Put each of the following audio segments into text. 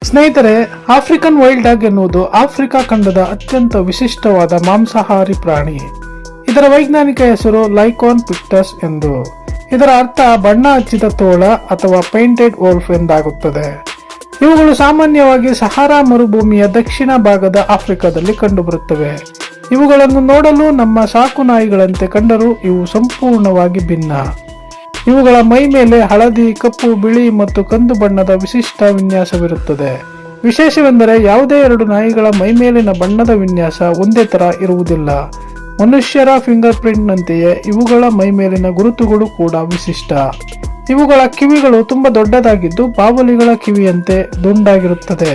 ಸ್ನೇಹಿತರೆ, African wild dog ಎನ್ನುವುದು Africa ಖಂಡದ ಅತ್ಯಂತ ವಿಶಿಷ್ಟವಾದ ಮಾಂಸಾಹಾರಿ ಪ್ರಾಣಿ. ಇದರ ವೈಜ್ಞಾನಿಕ ಹೆಸರು ಲೈಕಾನ್ ಪಿಕ್ಟಸ್ ಎಂದು. ಇದರ ಅರ್ಥ ಬಣ್ಣ ಹಚ್ಚಿದ ತೋಳ ಅಥವಾ ಪೇಂಟೆಡ್ ವೋಲ್ಫ್ ಎಂದಾಗುತ್ತದೆ. ಇವುಗಳು ಸಾಮಾನ್ಯವಾಗಿ ಸಹಾರಾ ಮರುಭೂಮಿಯ ದಕ್ಷಿಣ ಭಾಗದ ಆಫ್ರಿಕಾದಲ್ಲಿ ಕಂಡುಬರುತ್ತವೆ. ಇವುಗಳನ್ನು ನೋಡಲು ನಮ್ಮ ಸಾಕು ನಾಯಿಗಳಂತೆ ಕಂಡರೂ ಇವು ಸಂಪೂರ್ಣವಾಗಿ ಭಿನ್ನ. ಇವುಗಳ ಮೈ ಮೇಲೆ ಹಳದಿ, ಕಪ್ಪು, ಬಿಳಿ ಮತ್ತು ಕಂದು ಬಣ್ಣದ ವಿಶಿಷ್ಟ ವಿನ್ಯಾಸವಿರುತ್ತದೆ. ವಿಶೇಷವೆಂದರೆ ಯಾವುದೇ ಎರಡು ನಾಯಿಗಳ ಮೈಮೇಲಿನ ಬಣ್ಣದ ವಿನ್ಯಾಸ ಒಂದೇ ತರ ಇರುವುದಿಲ್ಲ. ಮನುಷ್ಯರ ಫಿಂಗರ್ ಪ್ರಿಂಟ್ ನಂತೆಯೇ ಇವುಗಳ ಮೈಮೇಲಿನ ಗುರುತುಗಳು ಕೂಡ ವಿಶಿಷ್ಟ. ಇವುಗಳ ಕಿವಿಗಳು ತುಂಬಾ ದೊಡ್ಡದಾಗಿದ್ದು ಬಾವಲಿಗಳ ಕಿವಿಯಂತೆ ದುಂಡಾಗಿರುತ್ತದೆ.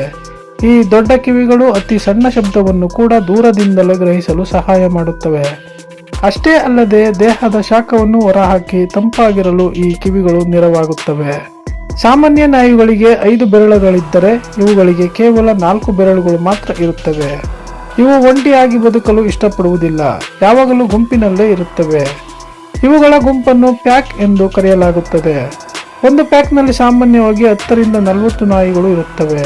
ಈ ದೊಡ್ಡ ಕಿವಿಗಳು ಅತಿ ಸಣ್ಣ ಶಬ್ದವನ್ನು ಕೂಡ ದೂರದಿಂದಲೇ ಗ್ರಹಿಸಲು ಸಹಾಯ ಮಾಡುತ್ತವೆ. ಅಷ್ಟೇ ಅಲ್ಲದೆ ದೇಹದ ಶಾಖವನ್ನು ಹೊರಹಾಕಿ ತಂಪಾಗಿರಲು ಈ ಕಿವಿಗಳು ನೆರವಾಗುತ್ತವೆ. ಸಾಮಾನ್ಯ ನಾಯಿಗಳಿಗೆ 5 ಬೆರಳುಗಳಿದ್ದರೆ ಇವುಗಳಿಗೆ ಕೇವಲ 4 ಬೆರಳುಗಳು ಮಾತ್ರ ಇರುತ್ತವೆ. ಇವು ಒಂಟಿಯಾಗಿ ಬದುಕಲು ಇಷ್ಟಪಡುವುದಿಲ್ಲ, ಯಾವಾಗಲೂ ಗುಂಪಿನಲ್ಲೇ ಇರುತ್ತವೆ. ಇವುಗಳ ಗುಂಪನ್ನು ಪ್ಯಾಕ್ ಎಂದು ಕರೆಯಲಾಗುತ್ತದೆ. ಒಂದು ಪ್ಯಾಕ್ನಲ್ಲಿ ಸಾಮಾನ್ಯವಾಗಿ 10 ರಿಂದ 40 ನಾಯಿಗಳು ಇರುತ್ತವೆ.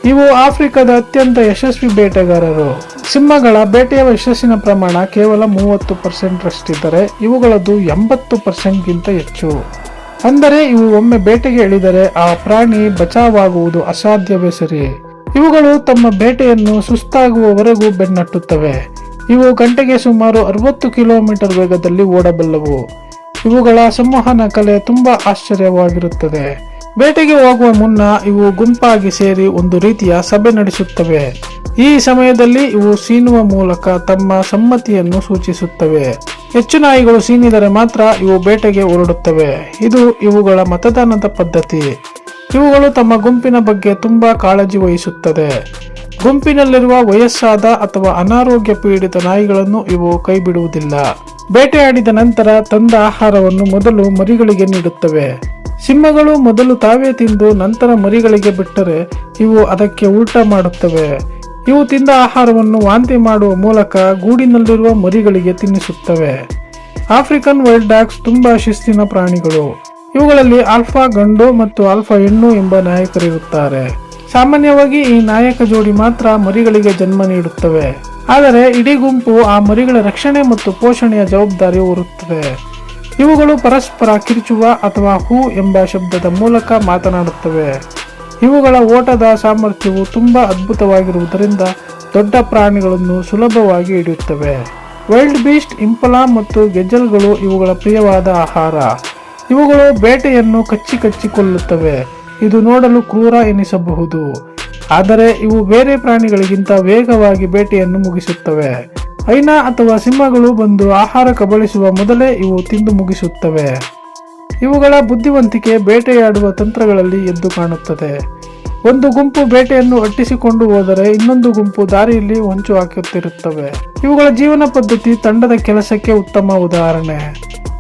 ಇವು ಆಫ್ರಿಕಾದ ಅತ್ಯಂತ ಯಶಸ್ವಿ ಬೇಟೆಗಾರರು. ಸಿಂಹಗಳ ಬೇಟೆಯ ಯಶಸ್ಸಿನ ಪ್ರಮಾಣ ಕೇವಲ 30% ರಷ್ಟಿದ್ದರೆ ಇವುಗಳದ್ದು 80% ಗಿಂತ ಹೆಚ್ಚು. ಅಂದರೆ ಇವು ಒಮ್ಮೆ ಬೇಟೆಗೆ ಇಳಿದರೆ ಆ ಪ್ರಾಣಿ ಬಚಾವಾಗುವುದು ಅಸಾಧ್ಯವೇ ಸರಿ. ಇವುಗಳು ತಮ್ಮ ಬೇಟೆಯನ್ನು ಸುಸ್ತಾಗುವವರೆಗೂ ಬೆನ್ನಟ್ಟುತ್ತವೆ. ಇವು ಗಂಟೆಗೆ ಸುಮಾರು 60 ಕಿಲೋಮೀಟರ್ ವೇಗದಲ್ಲಿ ಓಡಬಲ್ಲವು. ಇವುಗಳ ಸಂವಹನ ಕಲೆ ತುಂಬಾ ಆಶ್ಚರ್ಯವಾಗಿರುತ್ತದೆ. ಬೇಟೆಗೆ ಹೋಗುವ ಮುನ್ನ ಇವು ಗುಂಪಾಗಿ ಸೇರಿ ಒಂದು ರೀತಿಯ ಸಭೆ ನಡೆಸುತ್ತವೆ. ಈ ಸಮಯದಲ್ಲಿ ಇವು ಸೀನುವ ಮೂಲಕ ತಮ್ಮ ಸಮ್ಮತಿಯನ್ನು ಸೂಚಿಸುತ್ತವೆ. ಹೆಚ್ಚು ನಾಯಿಗಳು ಸೀನಿದರೆ ಮಾತ್ರ ಇವು ಬೇಟೆಗೆ ಹೊರಡುತ್ತವೆ. ಇದು ಇವುಗಳ ಮತದಾನದ ಪದ್ಧತಿ. ಇವುಗಳು ತಮ್ಮ ಗುಂಪಿನ ಬಗ್ಗೆ ತುಂಬಾ ಕಾಳಜಿ ವಹಿಸುತ್ತದೆ. ಗುಂಪಿನಲ್ಲಿರುವ ವಯಸ್ಸಾದ ಅಥವಾ ಅನಾರೋಗ್ಯ ಪೀಡಿತ ನಾಯಿಗಳನ್ನು ಇವು ಕೈಬಿಡುವುದಿಲ್ಲ. ಬೇಟೆಯಾಡಿದ ನಂತರ ತಂದ ಆಹಾರವನ್ನು ಮೊದಲು ಮರಿಗಳಿಗೆ ನೀಡುತ್ತವೆ. ಸಿಂಹಗಳು ಮೊದಲು ತಾವೇ ತಿಂದು ನಂತರ ಮರಿಗಳಿಗೆ ಬಿಟ್ಟರೆ ಇವು ಅದಕ್ಕೆ ಉಲ್ಟಾ ಮಾಡುತ್ತವೆ. ಇವು ತಿಂದ ಆಹಾರವನ್ನು ವಾಂತಿ ಮಾಡುವ ಮೂಲಕ ಗೂಡಿನಲ್ಲಿರುವ ಮರಿಗಳಿಗೆ ತಿನ್ನಿಸುತ್ತವೆ. ಆಫ್ರಿಕನ್ ವೈಲ್ಡ್ ಡಾಗ್ಸ್ ತುಂಬಾ ಶಿಸ್ತಿನ ಪ್ರಾಣಿಗಳು. ಇವುಗಳಲ್ಲಿ ಆಲ್ಫಾ ಗಂಡು ಮತ್ತು ಆಲ್ಫಾ ಹೆಣ್ಣು ಎಂಬ ನಾಯಕರಿರುತ್ತಾರೆ. ಸಾಮಾನ್ಯವಾಗಿ ಈ ನಾಯಕ ಜೋಡಿ ಮಾತ್ರ ಮರಿಗಳಿಗೆ ಜನ್ಮ ನೀಡುತ್ತವೆ. ಆದರೆ ಇಡೀ ಗುಂಪು ಆ ಮರಿಗಳ ರಕ್ಷಣೆ ಮತ್ತು ಪೋಷಣೆಯ ಜವಾಬ್ದಾರಿ ಹೊರುತ್ತದೆ. ಇವುಗಳು ಪರಸ್ಪರ ಕಿರುಚುವ ಅಥವಾ ಹೂ ಎಂಬ ಶಬ್ದದ ಮೂಲಕ ಮಾತನಾಡುತ್ತವೆ. ಇವುಗಳ ಓಟದ ಸಾಮರ್ಥ್ಯವು ತುಂಬಾ ಅದ್ಭುತವಾಗಿರುವುದರಿಂದ ದೊಡ್ಡ ಪ್ರಾಣಿಗಳನ್ನು ಸುಲಭವಾಗಿ ಹಿಡಿಯುತ್ತವೆ. ವೈಲ್ಡ್ ಬೀಸ್ಟ್, ಇಂಪಲಾ ಮತ್ತು ಗೆಜಲ್ಗಳು ಇವುಗಳ ಪ್ರಿಯವಾದ ಆಹಾರ. ಇವುಗಳು ಬೇಟೆಯನ್ನು ಕಚ್ಚಿ ಕೊಲ್ಲುತ್ತವೆ. ಇದು ನೋಡಲು ಕ್ರೂರ ಎನಿಸಬಹುದು, ಆದರೆ ಇವು ಬೇರೆ ಪ್ರಾಣಿಗಳಿಗಿಂತ ವೇಗವಾಗಿ ಬೇಟೆಯನ್ನು ಮುಗಿಸುತ್ತವೆ. ಹೈನಾ ಅಥವಾ ಸಿಂಹಗಳು ಬಂದು ಆಹಾರ ಕಬಳಿಸುವ ಮೊದಲೇ ಇವು ತಿಂದು ಮುಗಿಸುತ್ತವೆ. ಇವುಗಳ ಬುದ್ಧಿವಂತಿಕೆ ಬೇಟೆಯಾಡುವ ತಂತ್ರಗಳಲ್ಲಿ ಎದ್ದು ಕಾಣುತ್ತದೆ. ಒಂದು ಗುಂಪು ಬೇಟೆಯನ್ನು ಅಟ್ಟಿಸಿಕೊಂಡು ಹೋದರೆ ಇನ್ನೊಂದು ಗುಂಪು ದಾರಿಯಲ್ಲಿ ಹೊಂಚು ಹಾಕುತ್ತಿರುತ್ತವೆ. ಇವುಗಳ ಜೀವನ ಪದ್ಧತಿ ತಂಡದ ಕೆಲಸಕ್ಕೆ ಉತ್ತಮ ಉದಾಹರಣೆ.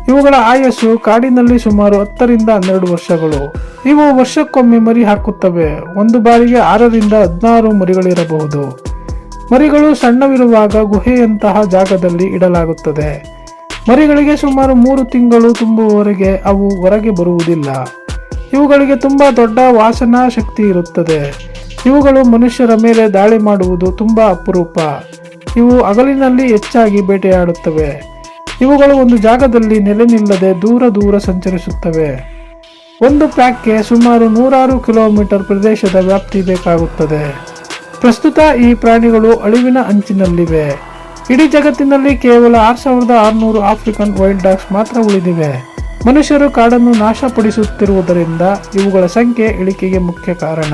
ಇವುಗಳ ಆಯಸ್ಸು ಕಾಡಿನಲ್ಲಿ ಸುಮಾರು 10 ರಿಂದ 12 ವರ್ಷಗಳು. ಇವು ವರ್ಷಕ್ಕೊಮ್ಮೆ ಮರಿ ಹಾಕುತ್ತವೆ. ಒಂದು ಬಾರಿಗೆ 6 ರಿಂದ 16 ಮರಿಗಳಿರಬಹುದು. ಮರಿಗಳು ಸಣ್ಣವಿರುವಾಗ ಗುಹೆಯಂತಹ ಜಾಗದಲ್ಲಿ ಇಡಲಾಗುತ್ತದೆ. ಮರಿಗಳಿಗೆ ಸುಮಾರು 3 ತಿಂಗಳು ತುಂಬುವವರೆಗೆ ಅವು ಹೊರಗೆ ಬರುವುದಿಲ್ಲ. ಇವುಗಳಿಗೆ ತುಂಬಾ ದೊಡ್ಡ ವಾಸನಾ ಶಕ್ತಿ ಇರುತ್ತದೆ. ಇವುಗಳು ಮನುಷ್ಯರ ಮೇಲೆ ದಾಳಿ ಮಾಡುವುದು ತುಂಬಾ ಅಪರೂಪ. ಇವು ಹಗಲಿನಲ್ಲಿ ಹೆಚ್ಚಾಗಿ ಬೇಟೆಯಾಡುತ್ತವೆ. ಇವುಗಳು ಒಂದು ಜಾಗದಲ್ಲಿ ನೆಲೆ ನಿಲ್ಲದೆ ದೂರ ಸಂಚರಿಸುತ್ತವೆ. ಒಂದು ಪ್ಯಾಕ್ಗೆ ಸುಮಾರು 106 ಕಿಲೋಮೀಟರ್ ಪ್ರದೇಶದ ವ್ಯಾಪ್ತಿ ಬೇಕಾಗುತ್ತದೆ. ಪ್ರಸ್ತುತ ಈ ಪ್ರಾಣಿಗಳು ಅಳಿವಿನ ಅಂಚಿನಲ್ಲಿವೆ. ಇಡೀ ಜಗತ್ತಿನಲ್ಲಿ ಕೇವಲ 6600 ಆಫ್ರಿಕನ್ ವೈಲ್ಡ್ ಡಾಗ್ಸ್ ಮಾತ್ರ ಉಳಿದಿವೆ. ಮನುಷ್ಯರು ಕಾಡನ್ನು ನಾಶಪಡಿಸುತ್ತಿರುವುದರಿಂದ ಇವುಗಳ ಸಂಖ್ಯೆ ಇಳಿಕೆಗೆ ಮುಖ್ಯ ಕಾರಣ.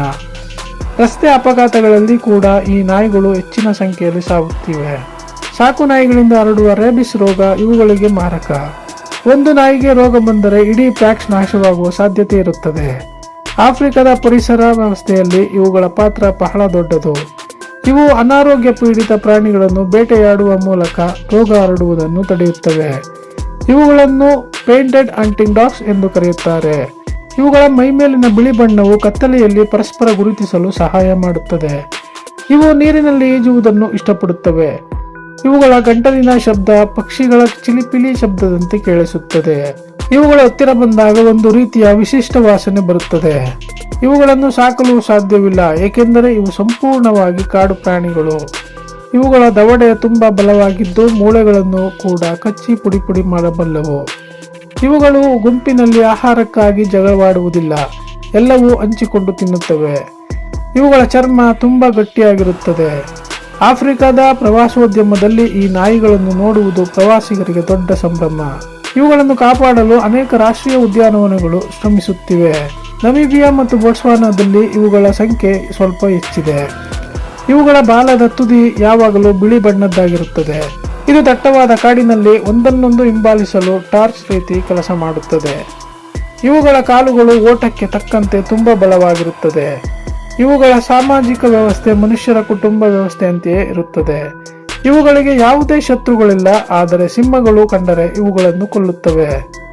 ರಸ್ತೆ ಅಪಘಾತಗಳಲ್ಲಿ ಕೂಡ ಈ ನಾಯಿಗಳು ಹೆಚ್ಚಿನ ಸಂಖ್ಯೆಯಲ್ಲಿ ಸಾಗುತ್ತಿವೆ. ಸಾಕು ನಾಯಿಗಳಿಂದ ಹರಡುವ ರೇಬಿಸ್ ರೋಗ ಇವುಗಳಿಗೆ ಮಾರಕ. ಒಂದು ನಾಯಿಗೆ ರೋಗ ಬಂದರೆ ಇಡೀ ಪ್ಯಾಕ್ಸ್ ನಾಶವಾಗುವ ಸಾಧ್ಯತೆ ಇರುತ್ತದೆ. ಆಫ್ರಿಕಾದ ಪರಿಸರ ವ್ಯವಸ್ಥೆಯಲ್ಲಿ ಇವುಗಳ ಪಾತ್ರ ಬಹಳ ದೊಡ್ಡದು. ಇವು ಅನಾರೋಗ್ಯ ಪೀಡಿತ ಪ್ರಾಣಿಗಳನ್ನು ಬೇಟೆಯಾಡುವ ಮೂಲಕ ರೋಗ ಹರಡುವುದನ್ನು ತಡೆಯುತ್ತವೆ. ಇವುಗಳನ್ನು ಪೇಂಟೆಡ್ ಹಂಟಿಂಗ್ ಡಾಗ್ಸ್ ಎಂದು ಕರೆಯುತ್ತಾರೆ. ಇವುಗಳ ಮೈಮೇಲಿನ ಬಿಳಿ ಬಣ್ಣವು ಕತ್ತಲೆಯಲ್ಲಿ ಪರಸ್ಪರ ಗುರುತಿಸಲು ಸಹಾಯ ಮಾಡುತ್ತದೆ. ಇವು ನೀರಿನಲ್ಲಿ ಈಜುವುದನ್ನು ಇಷ್ಟಪಡುತ್ತವೆ. ಇವುಗಳ ಗಂಟಲಿನ ಶಬ್ದ ಪಕ್ಷಿಗಳ ಚಿಲಿಪಿಲಿ ಶಬ್ದದಂತೆ ಕೇಳಿಸುತ್ತದೆ. ಇವುಗಳು ಹತ್ತಿರ ಬಂದಾಗ ಒಂದು ರೀತಿಯ ವಿಶಿಷ್ಟ ವಾಸನೆ ಬರುತ್ತದೆ. ಇವುಗಳನ್ನು ಸಾಕಲು ಸಾಧ್ಯವಿಲ್ಲ, ಏಕೆಂದರೆ ಇವು ಸಂಪೂರ್ಣವಾಗಿ ಕಾಡು ಪ್ರಾಣಿಗಳು. ಇವುಗಳ ದವಡೆ ತುಂಬಾ ಬಲವಾಗಿದ್ದು ಮೂಳೆಗಳನ್ನು ಕೂಡ ಕಚ್ಚಿ ಪುಡಿ ಮಾಡಬಲ್ಲವು. ಇವುಗಳು ಗುಂಪಿನಲ್ಲಿ ಆಹಾರಕ್ಕಾಗಿ ಜಗಳವಾಡುವುದಿಲ್ಲ, ಎಲ್ಲವೂ ಹಂಚಿಕೊಂಡು ತಿನ್ನುತ್ತವೆ. ಇವುಗಳ ಚರ್ಮ ತುಂಬಾ ಗಟ್ಟಿಯಾಗಿರುತ್ತದೆ. ಆಫ್ರಿಕಾದ ಪ್ರವಾಸೋದ್ಯಮದಲ್ಲಿ ಈ ನಾಯಿಗಳನ್ನು ನೋಡುವುದು ಪ್ರವಾಸಿಗರಿಗೆ ದೊಡ್ಡ ಸಂಭ್ರಮ. ಇವುಗಳನ್ನು ಕಾಪಾಡಲು ಅನೇಕ ರಾಷ್ಟ್ರೀಯ ಉದ್ಯಾನವನಗಳು ಶ್ರಮಿಸುತ್ತಿವೆ. ನಮೀಬಿಯಾ ಮತ್ತು ಬೋಟ್ಸ್ವಾನಾದಲ್ಲಿ ಇವುಗಳ ಸಂಖ್ಯೆ ಸ್ವಲ್ಪ ಹೆಚ್ಚಿದೆ. ಇವುಗಳ ಬಾಲದ ತುದಿ ಯಾವಾಗಲೂ ಬಿಳಿ ಬಣ್ಣದ್ದಾಗಿರುತ್ತದೆ. ಇದು ದಟ್ಟವಾದ ಕಾಡಿನಲ್ಲಿ ಒಂದನ್ನೊಂದು ಹಿಂಬಾಲಿಸಲು ಟಾರ್ಚ್ ರೀತಿ ಕೆಲಸ ಮಾಡುತ್ತದೆ. ಇವುಗಳ ಕಾಲುಗಳು ಓಟಕ್ಕೆ ತಕ್ಕಂತೆ ತುಂಬಾ ಬಲವಾಗಿರುತ್ತದೆ. ಇವುಗಳ ಸಾಮಾಜಿಕ ವ್ಯವಸ್ಥೆ ಮನುಷ್ಯರ ಕುಟುಂಬ ವ್ಯವಸ್ಥೆಯಂತೆಯೇ ಇರುತ್ತದೆ. ಇವುಗಳಿಗೆ ಯಾವುದೇ ಶತ್ರುಗಳಿಲ್ಲ, ಆದರೆ ಸಿಂಹಗಳು ಕಂಡರೆ ಇವುಗಳನ್ನು ಕೊಲ್ಲುತ್ತವೆ.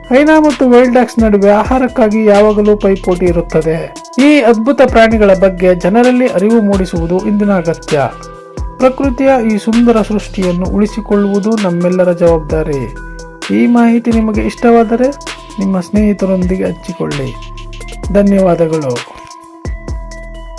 ಹೈನಾ ಮತ್ತು ವೈಲ್ಡ್ ಡಾಗ್ಸ್ ನಡುವೆ ಆಹಾರಕ್ಕಾಗಿ ಯಾವಾಗಲೂ ಪೈಪೋಟಿ ಇರುತ್ತದೆ. ಈ ಅದ್ಭುತ ಪ್ರಾಣಿಗಳ ಬಗ್ಗೆ ಜನರಲ್ಲಿ ಅರಿವು ಮೂಡಿಸುವುದು ಇಂದಿನ ಅಗತ್ಯ. ಪ್ರಕೃತಿಯ ಈ ಸುಂದರ ಸೃಷ್ಟಿಯನ್ನು ಉಳಿಸಿಕೊಳ್ಳುವುದು ನಮ್ಮೆಲ್ಲರ ಜವಾಬ್ದಾರಿ. ಈ ಮಾಹಿತಿ ನಿಮಗೆ ಇಷ್ಟವಾದರೆ ನಿಮ್ಮ ಸ್ನೇಹಿತರೊಂದಿಗೆ ಹಂಚಿಕೊಳ್ಳಿ. ಧನ್ಯವಾದಗಳು.